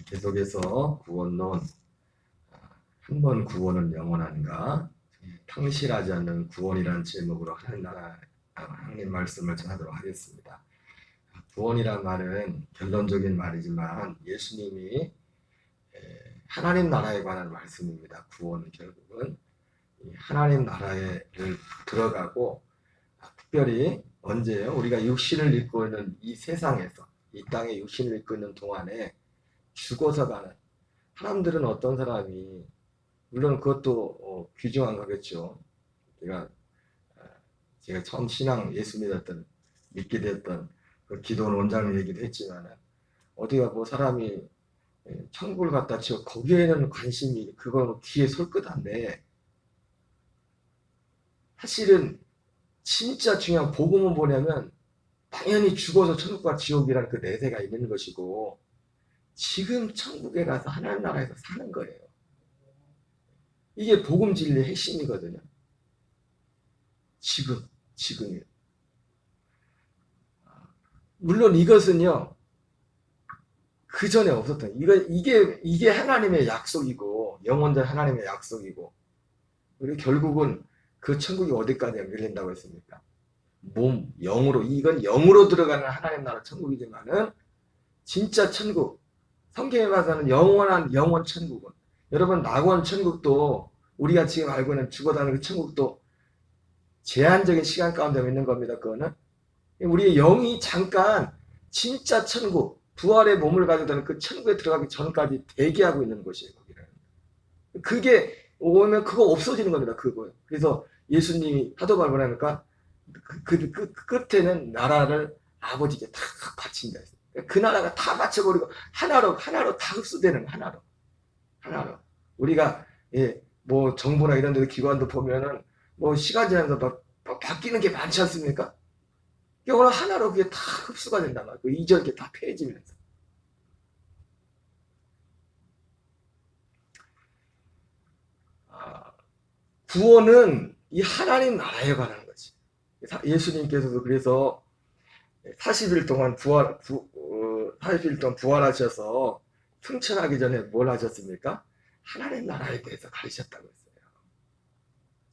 계속해서 구원론, 한 번 구원은 영원한가, 탕실하지 않는 구원이라는 제목으로 하나님 말씀을 전하도록 하겠습니다. 구원이란 말은 결론적인 말이지만 예수님이 하나님 나라에 관한 말씀입니다. 구원은 결국은 하나님 나라에 들어가고, 특별히 언제요? 우리가 육신을 입고 있는 이 세상에서, 이 땅에 육신을 입고 있는 동안에 죽어서 가는 사람들은 어떤 사람이, 물론 그것도 귀중한 거겠죠. 제가 처음 예수 믿게 됐던 그 기도원 원장님 얘기도 했지만, 어디가 뭐 사람이 천국을 갖다 치고 거기에는 관심이, 그거 뒤에 솔 끝인데, 사실은 진짜 중요한 복음은 뭐냐면 당연히 죽어서 천국과 지옥이라는 그 내세가 있는 것이고, 지금 천국에 가서 하나님 나라에서 사는 거예요. 이게 복음 진리의 핵심이거든요. 지금이요. 물론 이것은요, 그 전에 없었던, 이게 하나님의 약속이고, 영원전 하나님의 약속이고, 그리고 결국은 그 천국이 어디까지 연결된다고 했습니까? 영으로, 이건 영으로 들어가는 하나님 나라 천국이지만은, 진짜 천국, 성경에 봐서는 영원한 영원 천국은, 여러분, 낙원 천국도, 우리가 지금 알고 있는 죽어가는 그 천국도 제한적인 시간 가운데 있는 겁니다. 그거는 우리의 영이 잠깐 진짜 천국, 부활의 몸을 가지고 되는 그 천국에 들어가기 전까지 대기하고 있는 곳이에요. 거기는. 그게 오면 그거 없어지는 겁니다. 그거. 그래서 예수님이 하도 말하니까 그 끝에는 나라를 아버지께 다 바친다. 그 나라가 다 바쳐버리고 하나로 다 흡수되는, 하나로. 우리가 뭐 정부나 이런 데 기관도 보면은 뭐 시간 지나면서 막 바뀌는 게 많지 않습니까? 오늘 하나로 그게 다 흡수가 된단 말이에요. 그 이전 게 다 폐해지면서. 구원은 이 하나님 나라에 관한 거지. 예수님께서도 그래서 40일 동안 40일 동안 부활하셔서 승천하기 전에 뭘 하셨습니까? 하나님 나라에 대해서 가르쳤다고 했어요.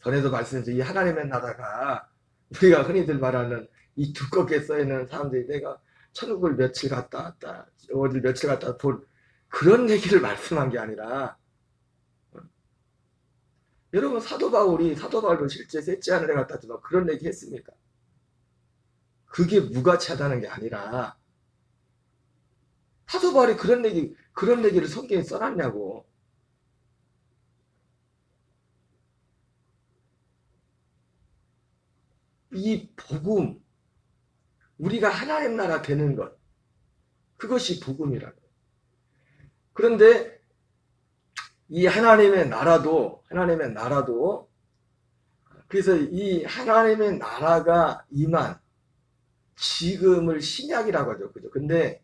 전에도 말씀드린 이 하나님의 나라가 우리가 흔히들 말하는 이 두껍게 써있는 사람들이 내가 천국을 며칠 갔다 왔다, 어딜 며칠 갔다 본 그런 얘기를 말씀한 게 아니라, 여러분 사도 바울도 실제 셋째 하늘에 갔다 왔지만 그런 얘기 했습니까? 그게 무가치하다는 게 아니라, 사도 바울이 그런 얘기를 성경에 써놨냐고. 이 복음, 우리가 하나님 나라 되는 것, 그것이 복음이라고. 그런데 이 하나님의 나라도 그래서 이 하나님의 나라가 임한 지금을 신약이라고 하죠. 그죠? 근데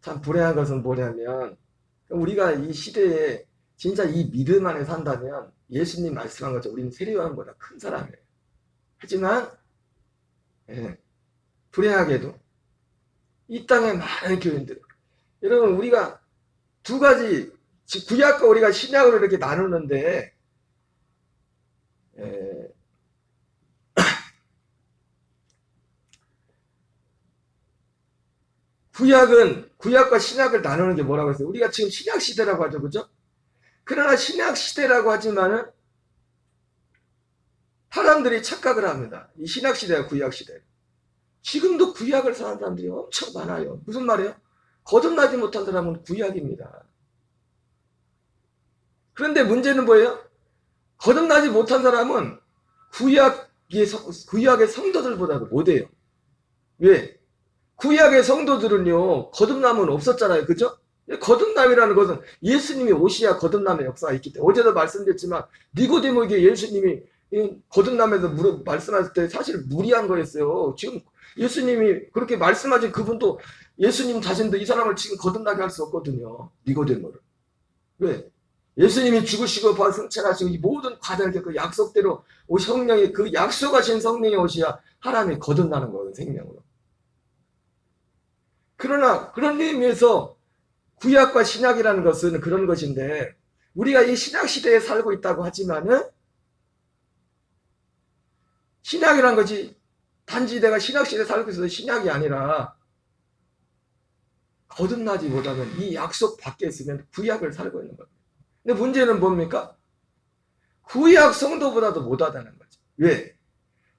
참 불행한 것은 뭐냐면, 우리가 이 시대에 진짜 이 믿음 안에 산다면 예수님 말씀한 것처럼 우리는 세례요한보다 큰 사람이에요. 하지만 불행하게도 이 땅의 많은 교인들, 여러분 우리가 두 가지, 구약과 우리가 신약으로 이렇게 나누는데, 구약과 신약을 나누는 게 뭐라고 했어요? 우리가 지금 신약 시대라고 하죠, 그죠? 그러나 신약 시대라고 하지만은 사람들이 착각을 합니다. 이 신약 시대와 구약 시대. 지금도 구약을 사는 사람들이 엄청 많아요. 무슨 말이에요? 거듭나지 못한 사람은 구약입니다. 그런데 문제는 뭐예요? 거듭나지 못한 사람은 구약의 성도들보다도 못해요. 왜? 구약의 성도들은요, 거듭남은 없었잖아요. 그죠? 거듭남이라는 것은 예수님이 오셔야 거듭남의 역사가 있기 때문에, 어제도 말씀드렸지만 니고데모에게 예수님이 거듭남에서 말씀하실 때 사실 무리한 거였어요. 지금 예수님이 그렇게 말씀하신 그분도, 예수님 자신도 이 사람을 지금 거듭나게 할 수 없거든요. 니고데모를. 왜? 예수님이 죽으시고 부활 승천하시고 이 모든 과정을 겪고 약속대로 성령이, 그 약속하신 성령이 오셔야 사람이 거듭나는 거예요. 생명으로. 그러나 그런 의미에서 구약과 신약이라는 것은 그런 것인데 우리가 이 신약 시대에 살고 있다고 하지만은 신약이라는 것이 단지 내가 신약 시대에 살고 있어서 신약이 아니라 거듭나지 못하면 이 약속 밖에 있으면 구약을 살고 있는 겁니다. 근데 문제는 뭡니까? 구약 성도보다도 못하다는 거죠. 왜?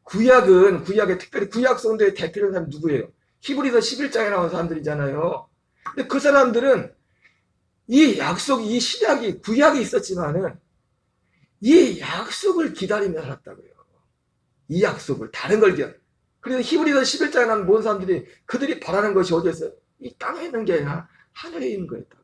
구약의 특별히 구약 성도의 대표적인 사람이 누구예요? 히브리서 11장에 나온 사람들이잖아요. 근데 그 사람들은 이 약속, 이 신약이, 구약이 있었지만은 이 약속을 기다리며 살았다고요. 이 약속을, 다른 걸 기다려. 그래서 히브리서 11장에 나온 모든 사람들이 그들이 바라는 것이 어디였어요? 이 땅에 있는 게 아니라 하늘에 있는 거였다.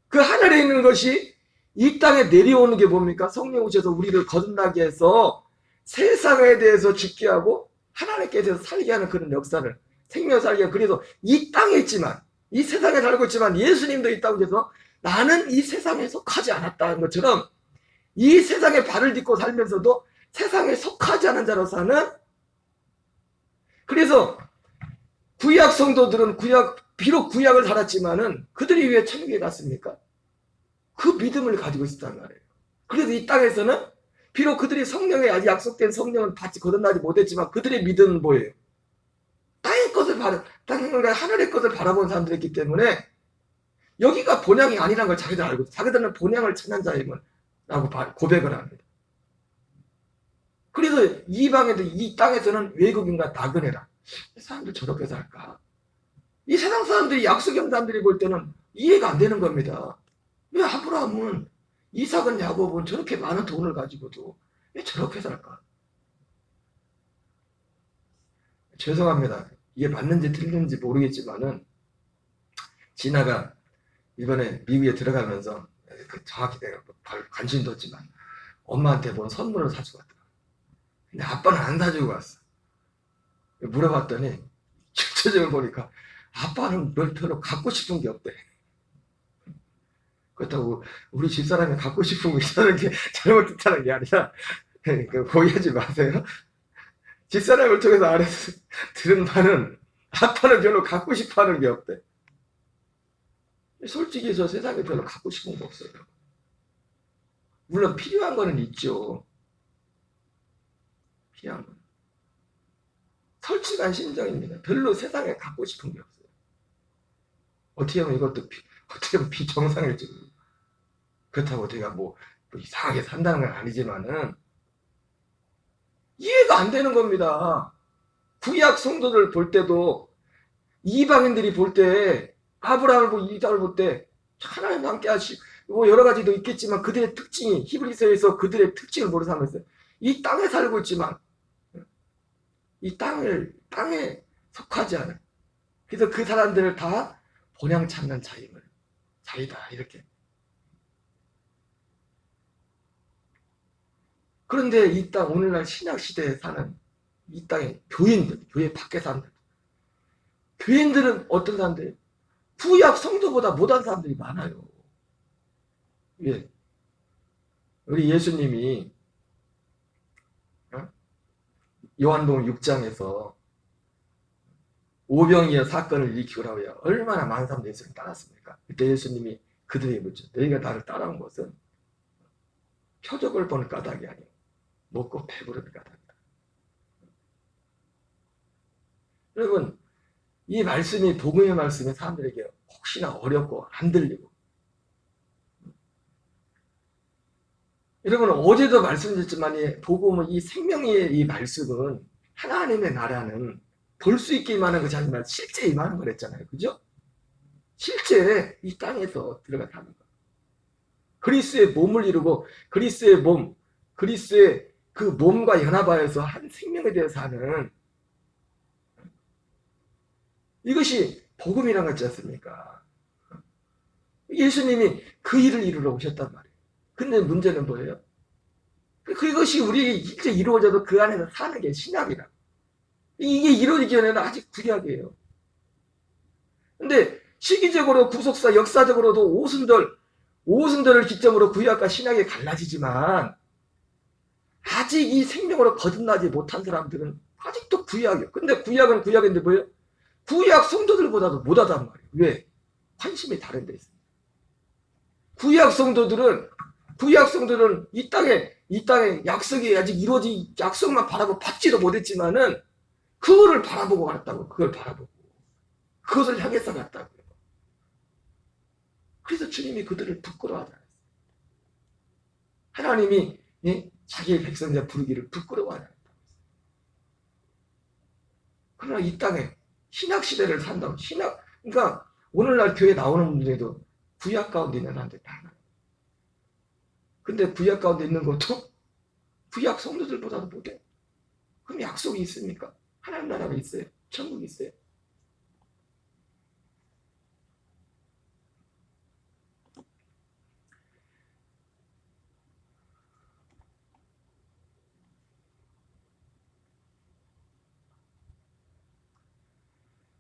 그 하늘에 있는 것이 이 땅에 내려오는 게 뭡니까? 성령 오셔서 우리를 거듭나게 해서 세상에 대해서 죽게 하고 하나님께 대해서 살게 하는 그런 역사를 생명 살게 하고, 그래서 이 땅에 있지만 이 세상에 살고 있지만 예수님도 있다고 해서 나는 이 세상에 속하지 않았다는 것처럼 이 세상에 발을 딛고 살면서도 세상에 속하지 않은 자로 사는, 그래서 구약 성도들은 비록 구약을 살았지만은 그들이 왜 천국에 갔습니까? 그 믿음을 가지고 있었단 말이에요. 그래서 이 땅에서는 비록 그들이 성령에 아직 약속된 성령을 받지 거듭나지 못했지만 그들의 믿음은 뭐예요? 땅의 것을 하늘의 것을 바라본 사람들이었기 때문에 여기가 본향이 아니라는 걸 자기들 알고 자기들은 본향을 찾는 자임을 라고 고백을 합니다. 그래서 이방에도 이 땅에서는 외국인과 나그네라. 사람들 저렇게 살까? 이 세상 사람들이 약속의 사람들이 볼 때는 이해가 안 되는 겁니다. 왜 아브라함은 이삭은 야곱은 저렇게 많은 돈을 가지고도 왜 저렇게 살까? 죄송합니다. 이게 맞는지 틀린지 모르겠지만은 진아가 이번에 미국에 들어가면서 정확히 내가 관심도 없지만 엄마한테 뭔 선물을 사주고 왔더라. 근데 아빠는 안 사주고 왔어. 물어봤더니 실제적으로 보니까 아빠는 별로 갖고 싶은 게 없대. 그렇다고 우리 집사람이 갖고 싶은 거 있다는 게 잘못됐다는 게 아니라 고의하지 마세요. 집사람을 통해서 아래서 들은 바는 아빠는 별로 갖고 싶어 하는 게 없대. 솔직히 저 세상에 별로 갖고 싶은 거 없어요. 물론 필요한 거는 있죠. 필요한 거. 솔직한 심정입니다. 별로 세상에 갖고 싶은 게 없어요. 어떻게 보면 이것도 어떻게 보면 비정상일지. 그렇다고 제가 뭐 이상하게 산다는 건 아니지만은 이해가 안 되는 겁니다. 구약 성도들 볼 때도 이방인들이 볼 때 아브라함을 보고 이삭을 볼 때 하나님 함께 하시고 뭐 여러 가지도 있겠지만 그들의 특징이 히브리서에서 그들의 특징을 모르는 사람이 있어요. 이 땅에 살고 있지만 이 땅에 속하지 않은, 그래서 그 사람들을 다 본향 찾는 자이다 이렇게. 그런데 이 땅 오늘날 신약 시대에 사는 이 땅의 교인들, 교회 밖에 사람들, 교인들은 어떤 사람들이 구약 성도보다 못한 사람들이 많아요. 예. 우리 예수님이 요한복음 6장에서 오병이어 사건을 일으키고 나서 얼마나 많은 사람들이 예수님을 따랐습니까? 그때 예수님이 그들에게 묻죠. 너희가 나를 따라온 것은 표적을 보는 까닭이 아니고 먹고 배부르는 까닭이다. 여러분, 이 말씀이 복음의 말씀이 사람들에게 혹시나 어렵고 안 들리고, 여러분 어제도 말씀드렸지만 복음은 이 생명의 이 말씀은 하나님의 나라는 볼 수 있게 임하는 것이 아니라 실제 임하는 거랬잖아요. 그죠? 실제 이 땅에서 들어가 사는 거. 그리스의 몸을 이루고 그리스의 몸, 그리스의 그 몸과 연합하여서 한 생명에 대해서 하는 이것이 복음이란 거지 않습니까? 예수님이 그 일을 이루러 오셨단 말이에요. 근데 문제는 뭐예요? 그것이 우리 실제 이루어져도 그 안에서 사는 게 신약이라. 이게 이루어지기 전에는 아직 구약이에요. 근데 시기적으로 구속사 역사적으로도 오순절을 기점으로 구약과 신약이 갈라지지만 아직 이 생명으로 거듭나지 못한 사람들은 아직도 구약이에요. 근데 구약은 구약인데 뭐예요? 구약 성도들보다도 못하단 말이에요. 왜? 관심이 다른 데 있습니다. 구약 성도들은 이 땅에 약속이 아직 이루어진 약속만 바라고 받지도 못했지만은 그거를 바라보고 갔다고. 그걸 바라보고 그것을 향해서 갔다고요. 그래서 주님이 그들을 부끄러워하지 않았어요. 하나님이 자기의 백성자 부르기를 부끄러워하지 않았다고 했어요. 그러나 이 땅에 신약 시대를 산다고. 그러니까 오늘날 교회 나오는 분들에도 구약 가운데 있는 사람들이 많아요. 근데 구약 가운데 있는 것도 구약 성도들보다도 못해. 그럼 약속이 있습니까? 하나님 나라가 있어요. 천국이 있어요.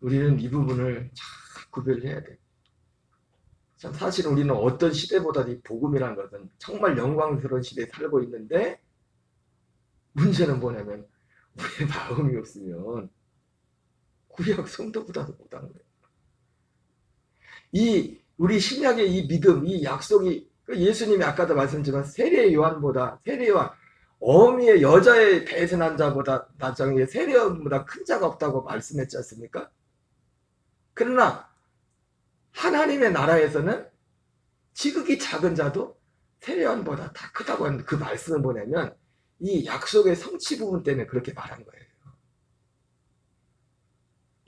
우리는 이 부분을 잘 구별을 해야 돼. 참 사실 우리는 어떤 시대보다 이 복음이라는 것은 정말 영광스러운 시대에 살고 있는데 문제는 뭐냐면 우리의 마음이 없으면 구약 성도보다도 못한 거예요. 우리 신약의 이 믿음, 이 약속이 예수님이 아까도 말씀드렸지만 세례 요한보다 어미의 여자의 배에서 난 자보다 나중에 세례 요한보다 큰 자가 없다고 말씀했지 않습니까? 그러나 하나님의 나라에서는 지극히 작은 자도 세례 요한보다 다 크다고 하는 그 말씀을 뭐냐면 이 약속의 성취 부분 때문에 그렇게 말한 거예요.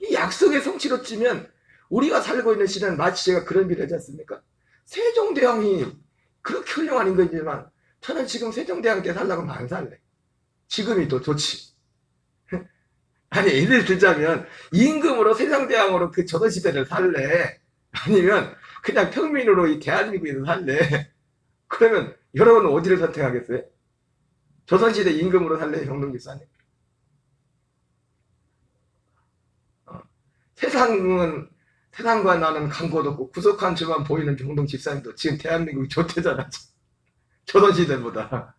이 약속의 성취로 치면 우리가 살고 있는 시대는 마치 제가 그런 비례하지 않습니까? 세종대왕이 그렇게 훌륭한 인간이지만 저는 지금 세종대왕 때 살려고 하면 안 살래. 지금이 더 좋지. 아니 예를 들자면 임금으로 세종대왕으로 그 조선시대를 살래? 아니면 그냥 평민으로 이 대한민국에서 살래? 그러면 여러분은 어디를 선택하겠어요? 조선시대 임금으로 살래? 정동 집사님? 세상과 나는 간고도 없고 구속한 줄만 보이는 정동 집사님도 지금 대한민국이 좋대잖아. 조선시대보다.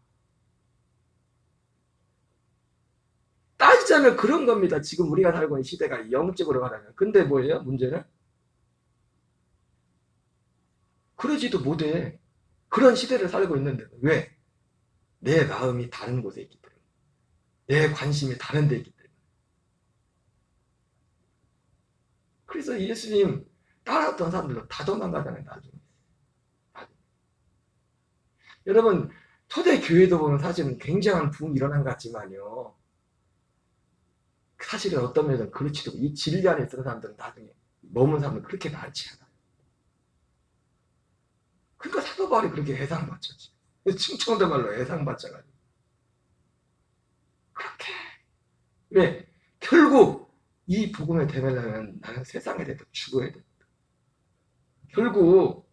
따지자면 그런 겁니다. 지금 우리가 살고 있는 시대가 영적으로 가라면. 근데 뭐예요? 문제는? 그러지도 못해. 그런 시대를 살고 있는데. 왜? 내 마음이 다른 곳에 있기 때문에. 내 관심이 다른 데 있기 때문에. 그래서 예수님 따라왔던 사람들은 다 도망가잖아요. 나중에. 여러분 초대 교회도 보면 사실은 굉장한 부흥이 일어난 것 같지만요. 사실은 어떤 면에서는 그렇지도 이 진리 안에 있는 사람들은 나중에 머문 사람들은 그렇게 많지 않아요. 그러니까 사도 바울이 그렇게 해상받쳤지. 충청도 말로 해상받쳐가지고. 그렇게. 왜? 결국 이 복음의 대면하면 나는 세상에 대해서 죽어야 됩니다. 결국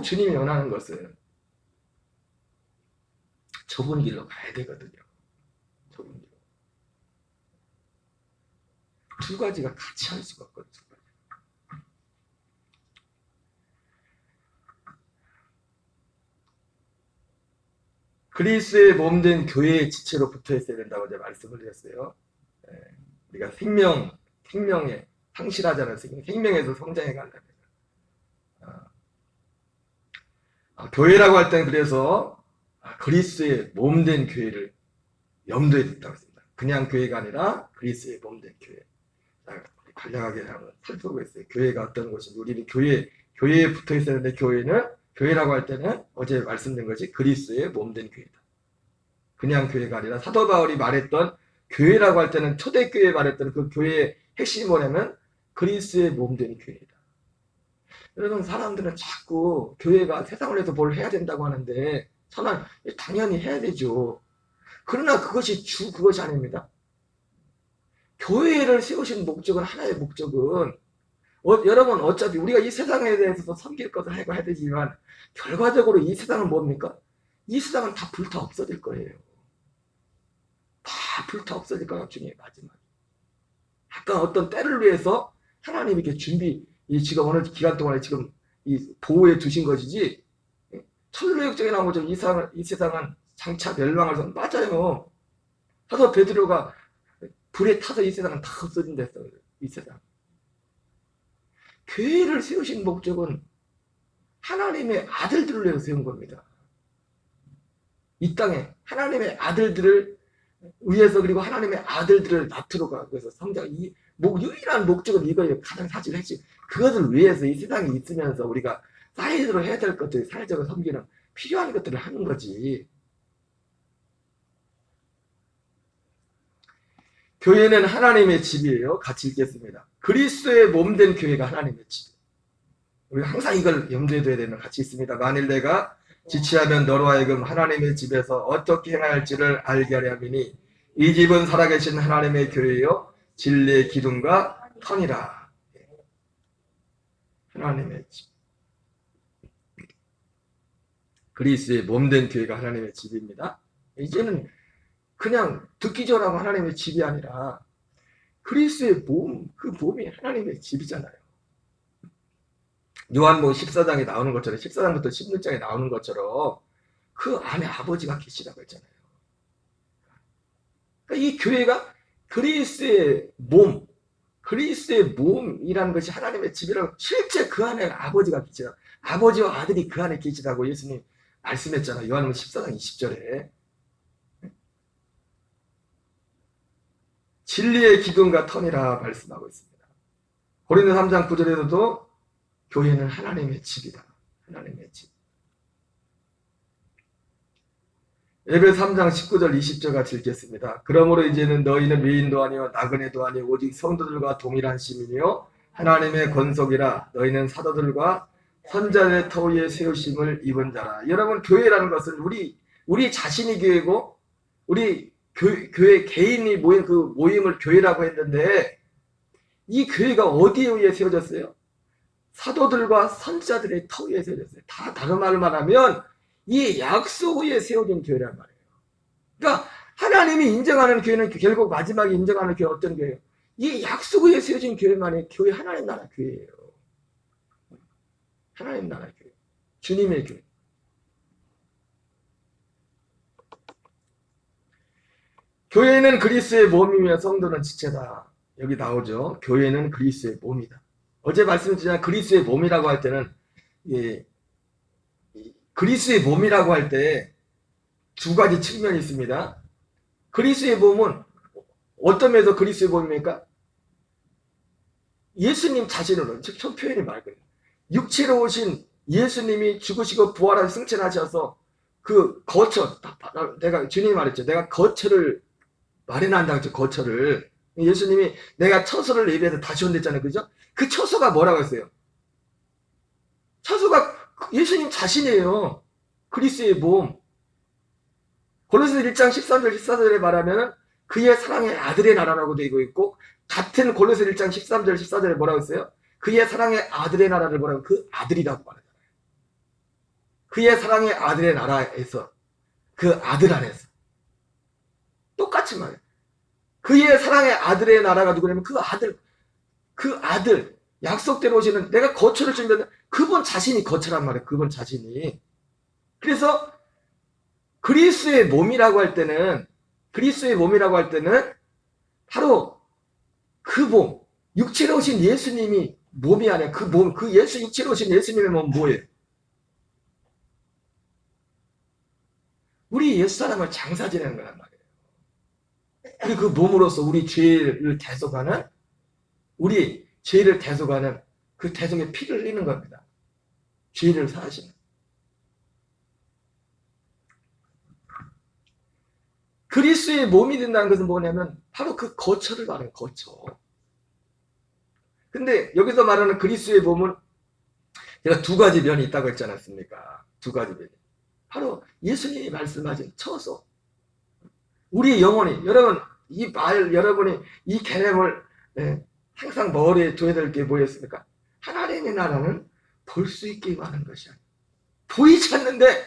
주님이 원하는 것은 좁은 길로 가야 되거든요. 좁은 길. 두 가지가 같이 할 수가 없거든요. 그리스의 몸된 교회의 지체로 붙어 있어야 된다고 제가 말씀을 드렸어요. 우리가 생명에 상실하자는 생명에서 성장해 가려면 교회라고 할 때는 그래서 그리스의 몸된 교회를 염두에 둔다고 했습니다. 그냥 교회가 아니라 그리스의 몸된 교회. 간략하게 한번 살펴보겠어요. 교회가 어떤 곳인지. 우리는 교회에 붙어 있어야 되는데 교회라고 할 때는 어제 말씀드린 것이 그리스의 몸된 교회다. 그냥 교회가 아니라 사도 바울이 말했던 교회라고 할 때는 초대교회에 말했던 그 교회의 핵심이 뭐냐면 그리스의 몸된 교회다. 여러분 사람들은 자꾸 교회가 세상을 해서 뭘 해야 된다고 하는데 저는 당연히 해야 되죠. 그러나 그것이 아닙니다. 교회를 세우신 목적은 하나의 목적은 여러분 어차피 우리가 이 세상에 대해서 섬길 것을 하고 해야 되지만 결과적으로 이 세상은 뭡니까? 이 세상은 다 불타 없어질 거예요. 다 불타 없어질 거예요. 중에 마지막. 약간 어떤 때를 위해서 하나님이 이렇게 지금 어느 기간 동안에 지금 이 보호해 두신 것이지 천루역정에 나온 것처럼 이 세상은 장차 멸망할 수 맞아요. 사도 베드로가 불에 타서 이 세상은 다 없어진댔어요. 이 세상. 교회를 세우신 목적은 하나님의 아들들을 위해서 세운 겁니다. 이 땅에 하나님의 아들들을 위해서, 그리고 하나님의 아들들을 낳도록 하기 위해서 성장, 유일한 목적은 이거예요. 가장 사실 핵심. 그것을 위해서 이 세상에 있으면서 우리가 사회적으로 해야 될 것들, 사회적으로 섬기는 필요한 것들을 하는 거지. 교회는 하나님의 집이에요. 같이 읽겠습니다. 그리스도의 몸된 교회가 하나님의 집. 우리가 항상 이걸 염두에 둬야 되는, 같이 있습니다. 만일 내가 지체하면 너로 하여금 하나님의 집에서 어떻게 행해야 할지를 알게 하려 함이니 이 집은 살아계신 하나님의 교회요 진리의 기둥과 터니라. 하나님의 집. 그리스도의 몸된 교회가 하나님의 집입니다. 이제는 그냥 듣기 전하고 하나님의 집이 아니라 그리스도의 몸, 그 몸이 하나님의 집이잖아요. 요한복음 14장에 나오는 것처럼, 14장부터 16장에 나오는 것처럼 그 안에 아버지가 계시다고 했잖아요. 그러니까 이 교회가 그리스도의 몸, 그리스도의 몸이라는 것이 하나님의 집이라고, 실제 그 안에 아버지가 계시다. 아버지와 아들이 그 안에 계시다고 예수님 말씀했잖아요. 요한복음 14장 20절에. 진리의 기둥과 터니라 말씀하고 있습니다. 고린도 3장 9절에도 교회는 하나님의 집이다. 하나님의 집. 에베소 3장 19절 20절 같이 읽겠습니다. 그러므로 이제는 너희는 외인도 아니요 나그네도 아니요 오직 성도들과 동일한 시민이요 하나님의 권속이라. 너희는 사도들과 선자의 터 위에 세우심을 입은 자라. 여러분, 교회라는 것은 우리 자신이 교회고, 우리 교회 개인이 모인 그 모임을 교회라고 했는데, 이 교회가 어디에 의해 세워졌어요? 사도들과 선지자들의 터 위에 세워졌어요. 다 다른 말을 말하면 이 약속 위에 세워진 교회란 말이에요. 그러니까 하나님이 인정하는 교회는 결국 마지막에 인정하는 교회는 어떤 교회예요? 이 약속 위에 세워진 교회만이 교회, 하나님 나라 교회예요. 하나님 나라 교회, 주님의 교회. 교회는 그리스도의 몸이며 성도는 지체다. 여기 나오죠. 교회는 그리스도의 몸이다. 어제 말씀드렸지만 그리스도의 몸이라고 할 때는, 그리스도의 몸이라고 할 때 두 가지 측면이 있습니다. 그리스도의 몸은 어떤 면에서 그리스도의 몸입니까? 예수님 자신으로, 즉 첫 표현이 말거든요. 육체로 오신 예수님이 죽으시고 부활하셔서 승천하셔서 그 거처, 내가 주님이 말했죠. 내가 거처를 마련한다고 했죠. 거처를. 예수님이 내가 처소를 예비해서 다시 온댔잖아요. 그죠? 그 처소가 뭐라고 했어요? 처소가 예수님 자신이에요. 그리스도의 몸. 골로새서 1장 13절 14절에 말하면 그의 사랑의 아들의 나라라고 되어 있고, 같은 골로새서 1장 13절 14절에 뭐라고 했어요? 그의 사랑의 아들의 나라를 뭐라고, 그 아들이라고 말하잖아요. 그의 사랑의 아들의 나라에서, 그 아들 안에서 똑같이 말해요. 그의 사랑의 아들의 나라가 누구냐면 그 아들, 약속대로 오시는, 내가 거처를 준비한다. 그분 자신이 거처란 말이에요. 그분 자신이. 그래서 그리스도의 몸이라고 할 때는 바로 그 몸, 육체로 오신 예수님이 몸이 아니라 그 몸, 그 육체로 오신 예수님의 몸은 뭐예요? 우리 옛사람을 장사 지내는 거란 말이에요. 그리고 그 몸으로서 우리 죄를 대속하는 그 대속의 피를 흘리는 겁니다. 죄를 사하시는. 그리스도의 몸이 된다는 것은 뭐냐면 바로 그 거처를 말하는 거처. 근데 여기서 말하는 그리스도의 몸은 제가 두 가지 면이 있다고 했지 않았습니까? 두 가지 면이. 바로 예수님이 말씀하신 처소. 우리 영혼이, 여러분이 이 개념을 항상 머리에 둬야 될 게 뭐였습니까? 하나님의 나라는 볼 수 있게 임하는 것이 아니에요. 보이지 않는데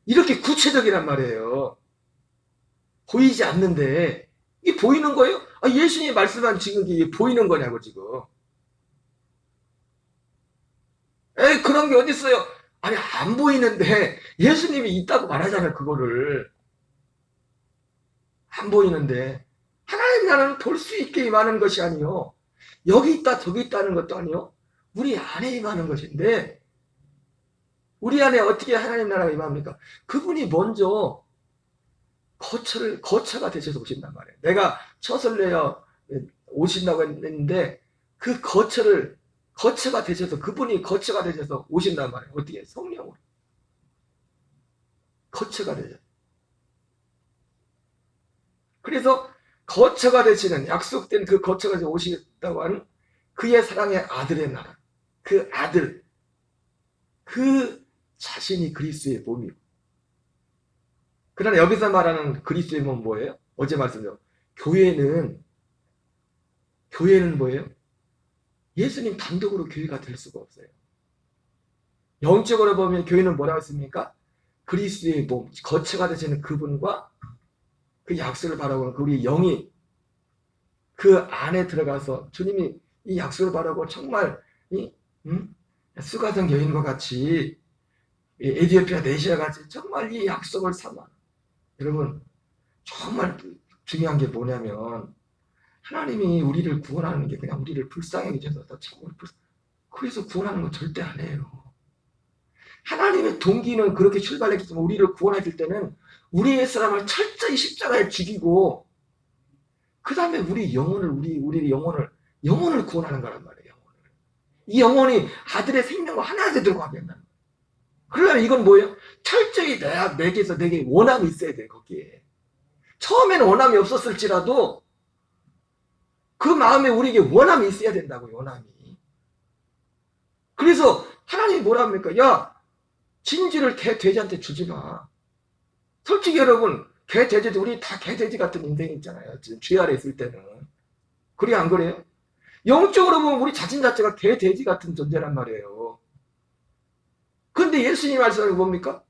이렇게 구체적이란 말이에요. 보이지 않는데 이게 보이는 거예요? 예수님이 말씀한 지금 이게 보이는 거냐고 지금. 그런 게 어디 있어요? 아니, 안 보이는데 예수님이 있다고 말하잖아요. 그거를. 안 보이는데 하나님 나라는 볼 수 있게 임하는 것이 아니요, 여기 있다 저기 있다는 것도 아니요, 우리 안에 임하는 것인데 우리 안에 어떻게 하나님 나라가 임합니까? 그분이 먼저 거처가 되셔서 오신단 말이에요. 내가 젖을 내어 오신다고 했는데 그 거처가 되셔서 그분이 거처가 되셔서 오신단 말이에요. 어떻게? 성령으로. 거처가 되죠. 그래서 거처가 되시는 약속된 그 거처가 오시겠다고 하는 그의 사랑의 아들의 나라. 그 아들. 그 자신이 그리스도의 몸이고. 그러나 여기서 말하는 그리스도의 몸 뭐예요? 어제 말씀드렸죠. 교회는 뭐예요? 예수님 단독으로 교회가 될 수가 없어요. 영적으로 보면 교회는 뭐라고 했습니까? 그리스도의 몸, 거처가 되시는 그분과 그 약속을 바라고 우리 영이 그 안에 들어가서 주님이 이 약속을 바라고 정말 수가성 여인과 같이 에디오피아 내시아 같이 정말 이 약속을 삼아. 여러분 정말 중요한 게 뭐냐면 하나님이 우리를 구원하는 게 그냥 우리를 불쌍하게 해줘서 그래서 구원하는 건 절대 안 해요. 하나님의 동기는 그렇게 출발했지만 우리를 구원하실 때는 우리의 사람을 철저히 십자가에 죽이고 그 다음에 우리 영혼을 구원하는 거란 말이에요. 이 영혼이 아들의 생명과 하나 되도록 하겠다는 거예요. 그러려면 이건 뭐예요? 철저히 내게서 내게 원함이 있어야 돼요. 거기에. 처음에는 원함이 없었을지라도 그 마음에 우리에게 원함이 있어야 된다고요. 원함이. 그래서 하나님이 뭐라 합니까? 야, 진지를 개 돼지한테 주지 마. 솔직히 여러분 개 돼지 우리 다 개 돼지 같은 인생이 있잖아요. 지금 죄 아래 있을 때는. 그래 안 그래요? 영적으로 보면 우리 자신 자체가 개 돼지 같은 존재란 말이에요. 근데 예수님 말씀이 뭡니까?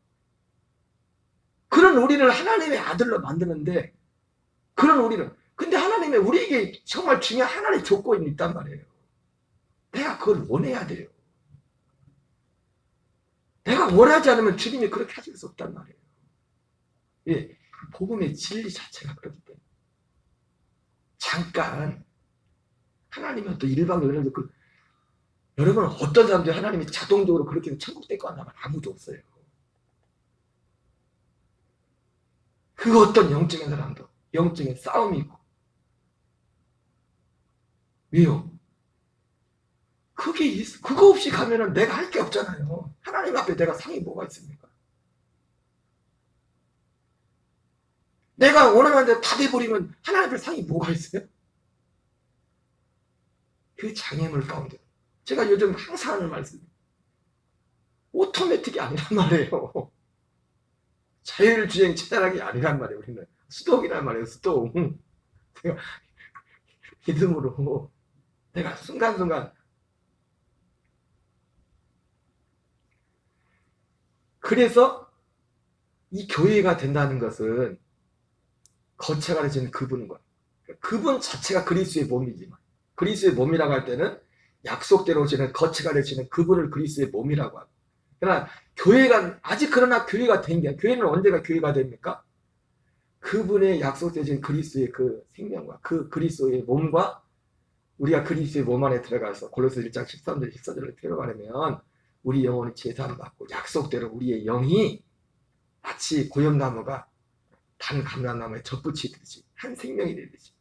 그런 우리를 하나님의 아들로 만드는데 그런 우리는 근데 하나님의 우리에게 정말 중요한 하나님의 조건이 있단 말이에요. 내가 그걸 원해야 돼요. 내가 원하지 않으면 주님이 그렇게 하실 수 없단 말이에요. 예, 복음의 진리 자체가 그렇기 때문에 잠깐 하나님이 어떤 일방적으로 여러분 어떤 사람들이 하나님이 자동적으로 그렇게 천국 될 거 하면 아무도 없어요. 그 어떤 영적인 사람도 영적인 싸움이 있고 왜요? 그거 없이 가면은 내가 할 게 없잖아요. 하나님 앞에 내가 상이 뭐가 있습니까? 내가 원하는데 다 돼버리면 하나님 앞에 상이 뭐가 있어요? 그 장애물 가운데 제가 요즘 항상 하는 말씀이에요. 오토매틱이 아니란 말이에요. 자율주행 체달하기 아니란 말이에요. 우리는 수동이란 말이에요. 수동. 내가 믿음으로 내가 순간순간 그래서 이 교회가 된다는 것은 거처가 되시는 그분과 그분 자체가 그리스도의 몸이지만 그리스도의 몸이라고 할 때는 약속대로 오시는 거처가 되시는 그분을 그리스도의 몸이라고 합니다. 그러나 그러나 교회가 된 게 교회는 언제가 교회가 됩니까? 그분의 약속되신 그리스도의 그 생명과 그 그리스도의 몸과 우리가 그리스도의 몸 안에 들어가서 골로새 1장 13절 14절을 들어가려면 우리 영혼이 제사받고 약속대로 우리의 영이 마치 고염나무가 단 감람나무에 접붙이듯이 한 생명이 되듯이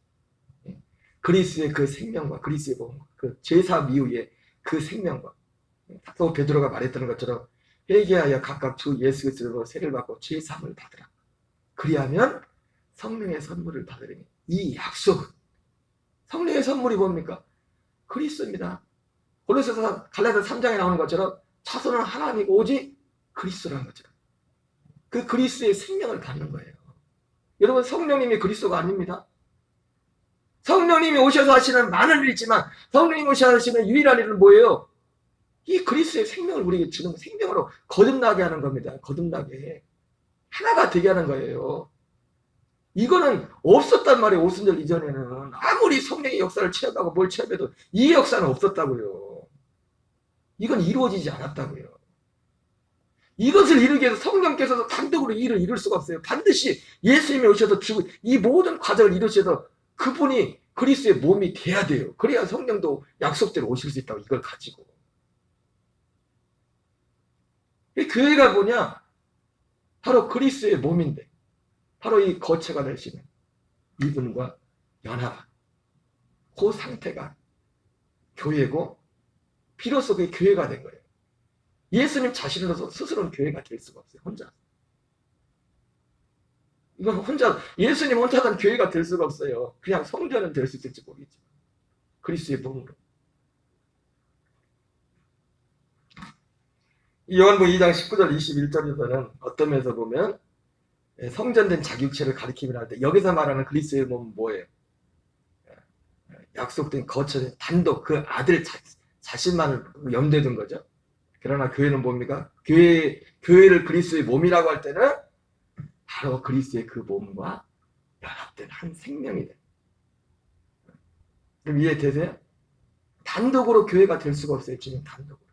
그리스도의 그 생명과 그리스도의 몸, 그 제사 이후의 그 생명과 사도 베드로가 말했던 것처럼 회개하여 각각 주 예수 그리스도로 세를 받고 죄 사함을 받으라. 그리하면 성령의 선물을 받으리니 이 약속은 성령의 선물이 뭡니까? 그리스도입니다. 골로새서 갈라디아 3장에 나오는 것처럼 자손은 하나님이고 오직 그리스도라는 것처럼 그 그리스도의 생명을 받는 거예요. 여러분 성령님이 그리스도가 아닙니다. 성령님이 오셔서 하시는 많은 일이 있지만 성령님이 오셔서 하시는 유일한 일은 뭐예요? 이 그리스도의 생명을 우리에게 주는 생명으로 거듭나게 하는 겁니다. 거듭나게 하나가 되게 하는 거예요. 이거는 없었단 말이에요. 오순절 이전에는 아무리 성령의 역사를 체험하고 뭘 체험해도 이 역사는 없었다고요. 이건 이루어지지 않았다고요. 이것을 이루기 위해서 성령께서도 단독으로 일을 이룰 수가 없어요. 반드시 예수님이 오셔서 이 모든 과정을 이루셔서 그분이 그리스도의 몸이 돼야 돼요. 그래야 성령도 약속대로 오실 수 있다고 이걸 가지고. 이 교회가 뭐냐? 바로 그리스도의 몸인데, 바로 이 거처가 되시는 이분과 연합, 그 상태가 교회고, 비로소 그게 교회가 된 거예요. 예수님 자신으로서 스스로는 교회가 될 수가 없어요. 혼자. 이건 혼자, 예수님 혼자는 교회가 될 수가 없어요. 그냥 성전은 될 수 있을지 모르겠지만. 그리스도의 몸으로. 요한복음 2장 19절 21절에서는 어떤 면에서 보면 성전된 자기 육체를 가리킴을 할 때 여기서 말하는 그리스도의 몸은 뭐예요? 약속된 거처된 단독 그 아들 자신만을 염두에 둔 거죠. 그러나 교회는 뭡니까? 교회를 그리스도의 몸이라고 할 때는 바로 그리스도의 그 몸과 연합된 한 생명이 돼. 그럼 이해되세요? 단독으로 교회가 될 수가 없어요. 지금 단독으로.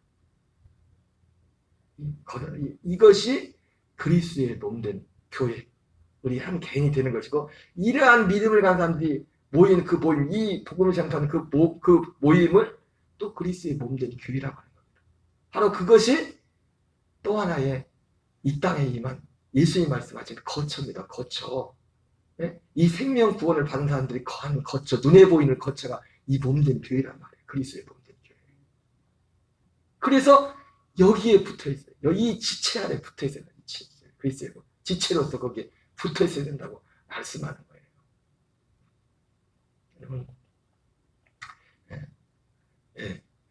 이것이 그리스도의 몸된 교회, 우리 한 개인이 되는 것이고, 이러한 믿음을 가진 사람들이 모인 그 모임, 이 복음을 전하는 그 모임을 또 그리스도의 몸된 교회라고 하는 겁니다. 바로 그것이 또 하나의 이 땅에 임한 예수님이 말씀하신 거처입니다. 거처. 네? 이 생명 구원을 받은 사람들이 거한 거처, 눈에 보이는 거처가 이 몸된 교회란 말이에요. 그리스도의 몸된 교회. 그래서 여기에 붙어 있어요. 이 지체 안에 붙어 있어요. 그리스도의 몸. 지체로서 거기에 붙어 있어야 된다고 말씀하는 거예요. 여러분,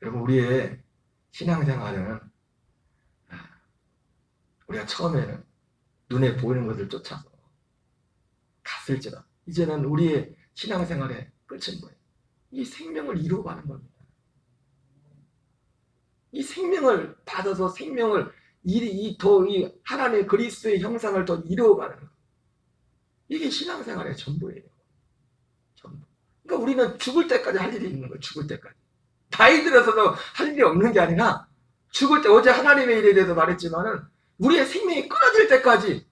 여러분 우리의 신앙생활은 우리가 처음에는 눈에 보이는 것을 쫓아서 갔을지라 이제는 우리의 신앙생활의 끝은 뭐예요? 이 생명을 이루어가는 겁니다. 이 생명을 받아서 생명을 이 하나님의 그리스도의 형상을 더 이루어가는 것. 이게 신앙생활의 전부예요. 전부. 그러니까 우리는 죽을 때까지 할 일이 있는 거예요. 죽을 때까지. 나이 들어서도 할 일이 없는 게 아니라 죽을 때 어제 하나님의 일에 대해서 말했지만은 우리의 생명이 끊어질 때까지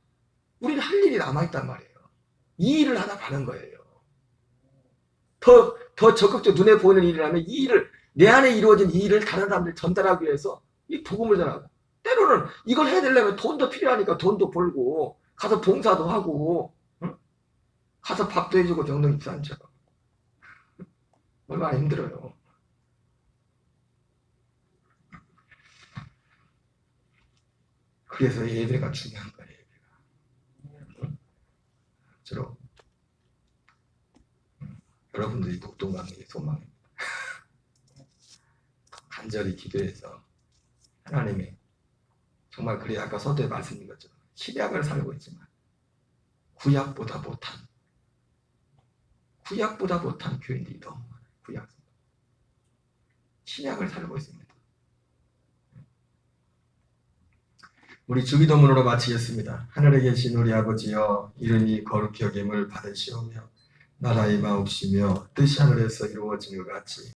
우리는 할 일이 남아있단 말이에요. 이 일을 하다 가는 거예요. 더 적극적으로 눈에 보이는 일이라면 이 일을 내 안에 이루어진 이 일을 다른 사람들 전달하기 위해서 이 복음을 전하고 때로는 이걸 해야 되려면 돈도 필요하니까 돈도 벌고 가서 봉사도 하고 응? 가서 밥도 해주고 정동 입사한처럼 얼마나 힘들어요. 그래서 예배가 중요한 거예요. 예배가. 저로 여러분들이 복동강의 소망입니다. 간절히 기도해서 하나님이 정말 그래 아까 서두에 말씀인 것처럼 신약을 살고 있지만 구약보다 못한 교인들이 너무 많아요. 구약 신약을 살고 있습니다. 우리 주기도문으로 마치겠습니다. 하늘에 계신 우리 아버지여, 이름이 거룩히 여김을 받으시오며 나라의 마옵시며 뜻이 하늘에서 이루어진 것 같이